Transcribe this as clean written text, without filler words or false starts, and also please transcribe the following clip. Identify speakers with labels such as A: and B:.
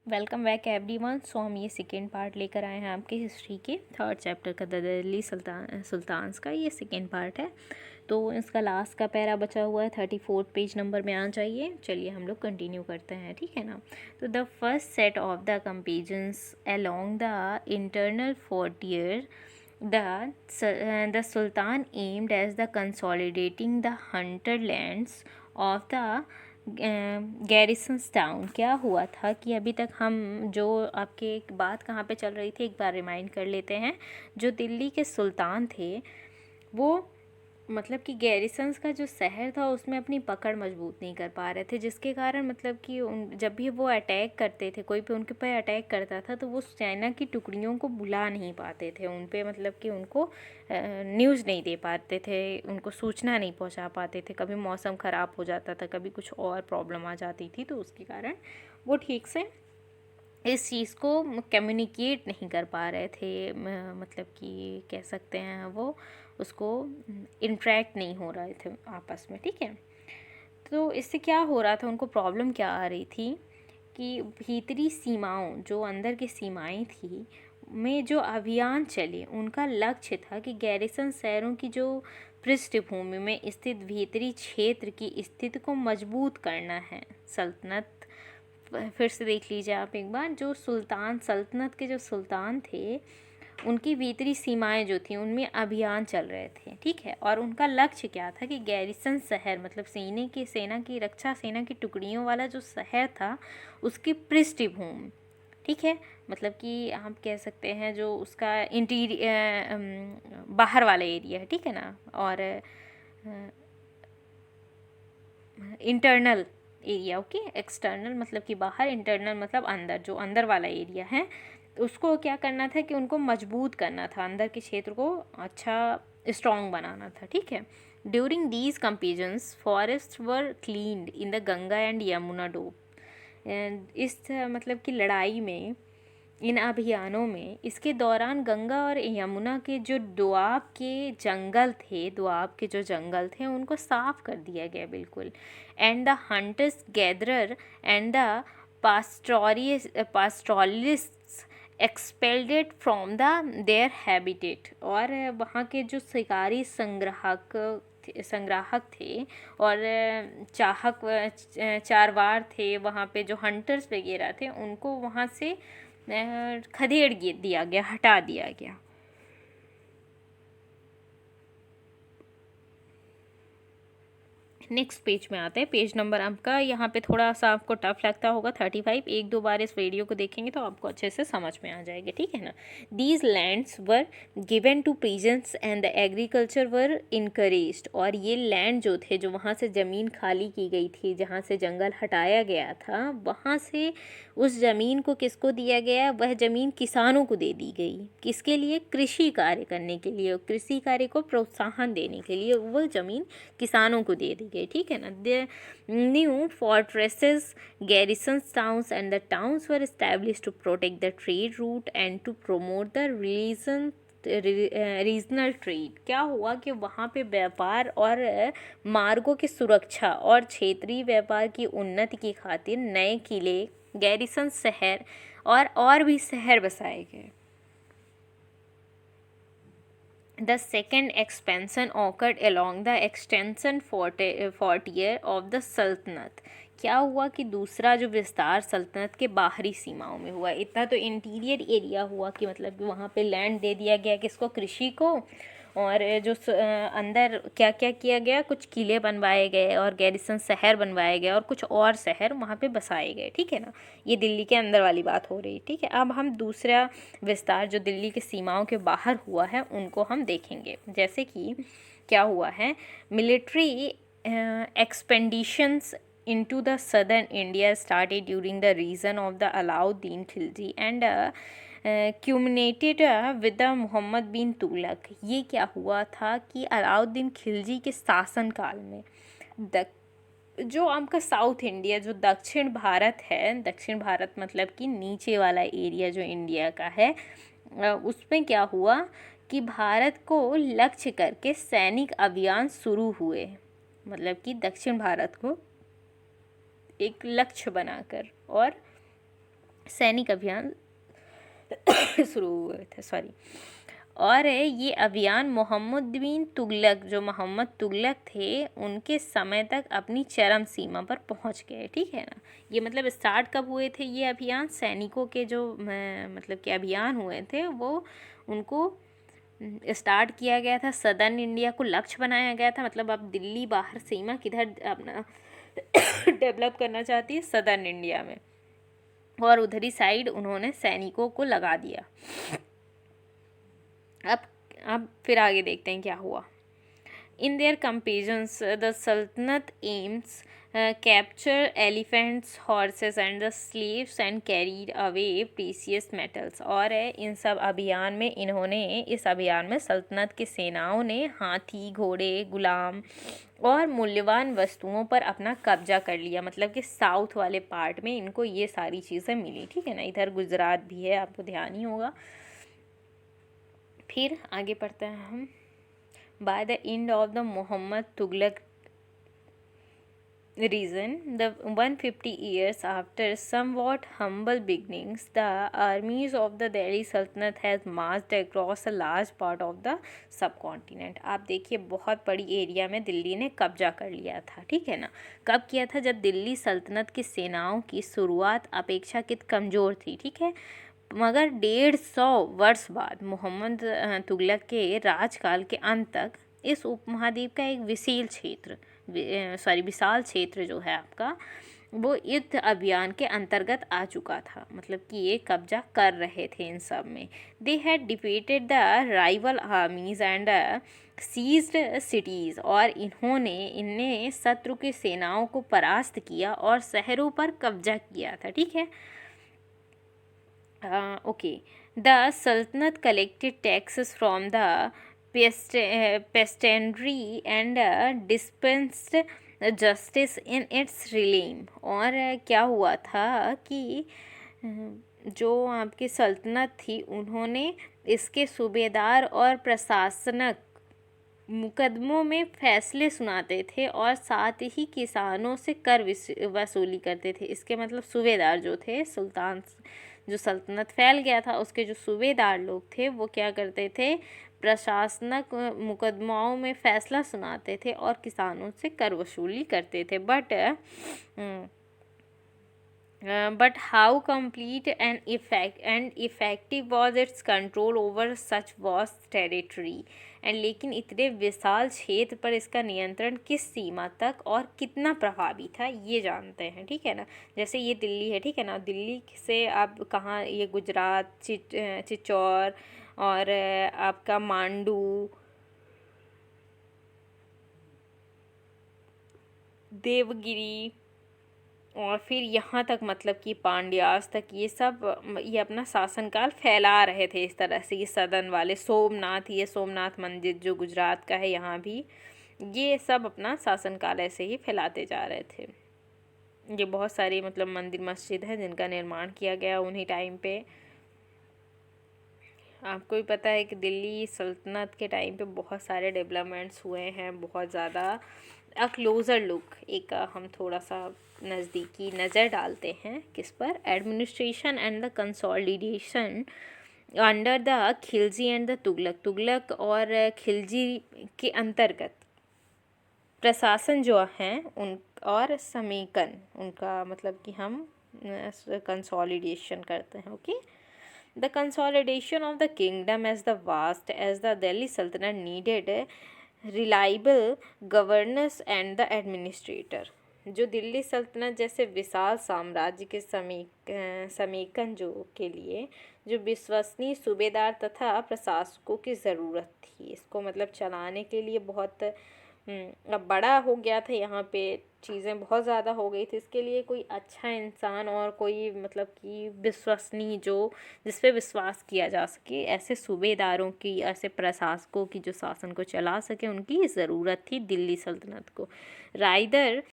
A: Welcome back everyone. सो हम ये second part लेकर आए हैं आपके हिस्ट्री के थर्ड चैप्टर का, द दिल्ली सुल्तान्स का। ये सेकेंड पार्ट है, तो इसका लास्ट का पैरा बचा हुआ है 34 पेज नंबर में आ जाइए। चलिए हम लोग कंटिन्यू करते हैं, ठीक है ना। तो the first set of the comparisons along the internal frontier the Sultan aimed as the consolidating the hinterlands of the garrisons town. क्या हुआ था कि अभी तक हम जो आपके एक बात कहाँ पे चल रही थी एक बार रिमाइंड कर लेते हैं। जो दिल्ली के सुल्तान थे वो मतलब कि गैरिसन्स का जो शहर था उसमें अपनी पकड़ मजबूत नहीं कर पा रहे थे, जिसके कारण मतलब कि जब भी वो अटैक करते थे, कोई भी उनके पे अटैक करता था तो वो सेना की टुकड़ियों को बुला नहीं पाते थे उन पे, मतलब कि उनको न्यूज़ नहीं दे पाते थे, उनको सूचना नहीं पहुंचा पाते थे। कभी मौसम ख़राब हो जाता था, कभी कुछ और प्रॉब्लम आ जाती थी, तो उसके कारण वो ठीक से इस चीज़ को कम्युनिकेट नहीं कर पा रहे थे, मतलब कि कह सकते हैं वो उसको इंटरेक्ट नहीं हो रहे थे आपस में, ठीक है। तो इससे क्या हो रहा था, उनको प्रॉब्लम क्या आ रही थी कि भीतरी सीमाओं, जो अंदर की सीमाएं थी में जो अभियान चले, उनका लक्ष्य था कि गैरिसन शहरों की जो पृष्ठभूमि में स्थित भीतरी क्षेत्र की स्थिति को मजबूत करना है। सल्तनत, फिर से देख लीजिए आप एक बार, जो सल्तनत के जो सुल्तान थे उनकी भीतरी सीमाएं जो थी उनमें अभियान चल रहे थे, ठीक है। और उनका लक्ष्य क्या था कि गैरिसन शहर, मतलब सेना की रक्षा सेना की टुकड़ियों वाला जो शहर था उसकी पृष्ठभूमि, ठीक है, मतलब कि हम कह सकते हैं जो उसका बाहर वाला एरिया है, ठीक है ना। और इंटरनल एरिया, ओके, एक्सटर्नल मतलब कि बाहर, इंटरनल मतलब अंदर, जो अंदर वाला एरिया है उसको क्या करना था कि उनको मजबूत करना था, अंदर के क्षेत्र को अच्छा स्ट्रॉन्ग बनाना था, ठीक है। During these comparisons forest were cleaned in the Ganga and Yamuna Doab. इस मतलब कि लड़ाई में, इन अभियानों में, इसके दौरान गंगा और यमुना के जो दोआब के जो जंगल थे उनको साफ कर दिया गया बिल्कुल। And the hunters gatherer and the pastoralists expelled from the their habitat. और वहाँ के जो शिकारी संग्राहक थे और चारवार थे, वहाँ पे जो हंटर्स वगैरह थे उनको वहाँ से खदेड़ दिया गया, हटा दिया गया। नेक्स्ट पेज में आते हैं। पेज नंबर आपका यहाँ पे थोड़ा सा आपको टफ लगता होगा 35, एक दो बार इस वीडियो को देखेंगे तो आपको अच्छे से समझ में आ जाएगी, ठीक है ना। These lands were given to peasants and the agriculture were encouraged. और ये लैंड जो थे, जो वहाँ से ज़मीन खाली की गई थी, जहाँ से जंगल हटाया गया था, वहाँ से उस ज़मीन को किसको दिया गया, वह ज़मीन किसानों को दे दी गई। किसके लिए? कृषि कार्य करने के लिए, कृषि कार्य को प्रोत्साहन देने के लिए वह ज़मीन किसानों को दे दी गई, ठीक है ना। The new fortresses, garrisons towns and the towns were established to protect the trade route and to promote the regional trade. क्या हुआ कि वहाँ पे व्यापार और मार्गों की सुरक्षा और क्षेत्रीय व्यापार की उन्नति की खातिर नए किले, गैरिसन शहर और भी शहर बसाए गए। The second expansion occurred along the extension frontier of the Sultanate। क्या हुआ कि दूसरा जो विस्तार सल्तनत के बाहरी सीमाओं में हुआ। इतना तो इंटीरियर एरिया हुआ कि मतलब कि वहाँ पे लैंड दे दिया गया किसको, कृषि को। और जो अंदर क्या क्या किया गया, कुछ किले बनवाए गए और गैरिसन शहर बनवाए गए और कुछ और शहर वहाँ पे बसाए गए, ठीक है ना। ये दिल्ली के अंदर वाली बात हो रही, ठीक है। अब हम दूसरा विस्तार जो दिल्ली की सीमाओं के बाहर हुआ है उनको हम देखेंगे। जैसे कि क्या हुआ है, military एक्सपेंडिशंस into the southern India started during the reign of the Alauddin Khilji and culminated with the Muhammad bin Tughlaq. ये क्या हुआ था कि अलाउद्दीन खिलजी के शासन काल में जो आपका साउथ इंडिया, जो दक्षिण भारत है, दक्षिण भारत मतलब कि नीचे वाला एरिया जो इंडिया का है, उसमें क्या हुआ कि भारत को लक्ष्य करके सैनिक अभियान शुरू हुए। मतलब कि दक्षिण भारत को एक लक्ष्य बनाकर और सैनिक अभियान शुरू हुए थे, सॉरी। और ये अभियान मोहम्मद बिन तुगलक, जो मोहम्मद तुगलक थे, उनके समय तक अपनी चरम सीमा पर पहुंच गए, ठीक है ना। ये मतलब स्टार्ट कब हुए थे ये अभियान? सैनिकों के जो मतलब कि अभियान हुए थे वो उनको स्टार्ट किया गया था, सदर्न इंडिया को लक्ष्य बनाया गया था। मतलब अब दिल्ली बाहर सीमा किधर अपना डेवलप करना चाहती है? सदर्न इंडिया में, और उधरी साइड उन्होंने सैनिकों को लगा दिया। अब फिर आगे देखते हैं क्या हुआ। इन देयर campaigns द सल्तनत AIIMS capture elephants, horses and the slaves and carried away precious metals. और इन सब अभियान में इस अभियान में सल्तनत की सेनाओं ने हाथी, घोड़े, गुलाम और मूल्यवान वस्तुओं पर अपना कब्जा कर लिया। मतलब कि साउथ वाले पार्ट में इनको ये सारी चीज़ें मिली, ठीक है ना। इधर गुजरात भी है, आपको ध्यान ही होगा। फिर आगे पढ़ते हैं हम। By the end of the Mohammad Tughlaq reign, the 150 years after somewhat humble beginnings, the armies of the Delhi Sultanate has marched across a large part of the subcontinent। आप देखिए बहुत बड़ी एरिया में दिल्ली ने कब्जा कर लिया था, ठीक है ना। कब किया था? जब दिल्ली सल्तनत की सेनाओं की शुरुआत अपेक्षाकृत कमज़ोर थी, ठीक है। मगर 150 वर्ष बाद मोहम्मद तुगलक के राजकाल के अंत तक इस उपमहाद्वीप का एक विशाल क्षेत्र जो है आपका, वो युद्ध अभियान के अंतर्गत आ चुका था। मतलब कि ये कब्जा कर रहे थे इन सब में। They had defeated the rival armies and seized cities. और इनने शत्रु की सेनाओं को परास्त किया और शहरों पर कब्जा किया था, ठीक है। Okay, the Sultanate collected taxes from the peasantry and dispensed justice in its realm। और क्या हुआ था कि जो आपकी सल्तनत थी उन्होंने इसके सूबेदार और प्रशासनक मुकदमों में फैसले सुनाते थे और साथ ही किसानों से कर वसूली करते थे। इसके मतलब सूबेदार जो थे, जो सल्तनत फैल गया था उसके जो सूबेदार लोग थे वो क्या करते थे? प्रशासनक मुकदमाओं में फैसला सुनाते थे और किसानों से कर वसूली करते थे। But how complete and effective was it's control over such vast territory. लेकिन इतने विशाल क्षेत्र पर इसका नियंत्रण किस सीमा तक और कितना प्रभावी था ये जानते हैं, ठीक है ना। जैसे ये दिल्ली है, ठीक है ना। दिल्ली से आप कहाँ, ये गुजरात, चिचौर और आपका मांडू, देवगिरी और फिर यहाँ तक, मतलब कि पांड्यास तक, ये सब ये अपना शासनकाल फैला रहे थे इस तरह से। ये सदन वाले सोमनाथ, ये सोमनाथ मंदिर जो गुजरात का है, यहाँ भी ये सब अपना शासनकाल ऐसे ही फैलाते जा रहे थे। ये बहुत सारी मतलब मंदिर मस्जिद है जिनका निर्माण किया गया उन्हीं टाइम पे। आपको भी पता है कि दिल्ली सल्तनत के टाइम पे बहुत सारे डेवलपमेंट्स हुए हैं, बहुत ज़्यादा। अ क्लोज़र लुक, एक हम थोड़ा सा नज़दीकी नज़र डालते हैं किस पर? Administration and the consolidation under the Khilji and the Tughlaq और खिलजी के अंतर्गत प्रशासन जो हैं उन और समेकन, उनका मतलब कि हम कंसोलिडेशन करते हैं। Okay, the consolidation of the kingdom as the vast as the Delhi Sultanate needed reliable governance and the administrator. जो दिल्ली सल्तनत जैसे विशाल साम्राज्य के समेकन जो के लिए जो विश्वसनीय सूबेदार तथा प्रशासकों की ज़रूरत थी। इसको मतलब चलाने के लिए बहुत अब बड़ा हो गया था, यहाँ पे चीज़ें बहुत ज़्यादा हो गई थी। इसके लिए कोई अच्छा इंसान और कोई मतलब कि विश्वसनीय, जो जिस पे विश्वास किया जा सके, ऐसे सूबेदारों की, ऐसे प्रशासकों की जो शासन को चला सके, उनकी ज़रूरत थी दिल्ली सल्तनत को। राइदर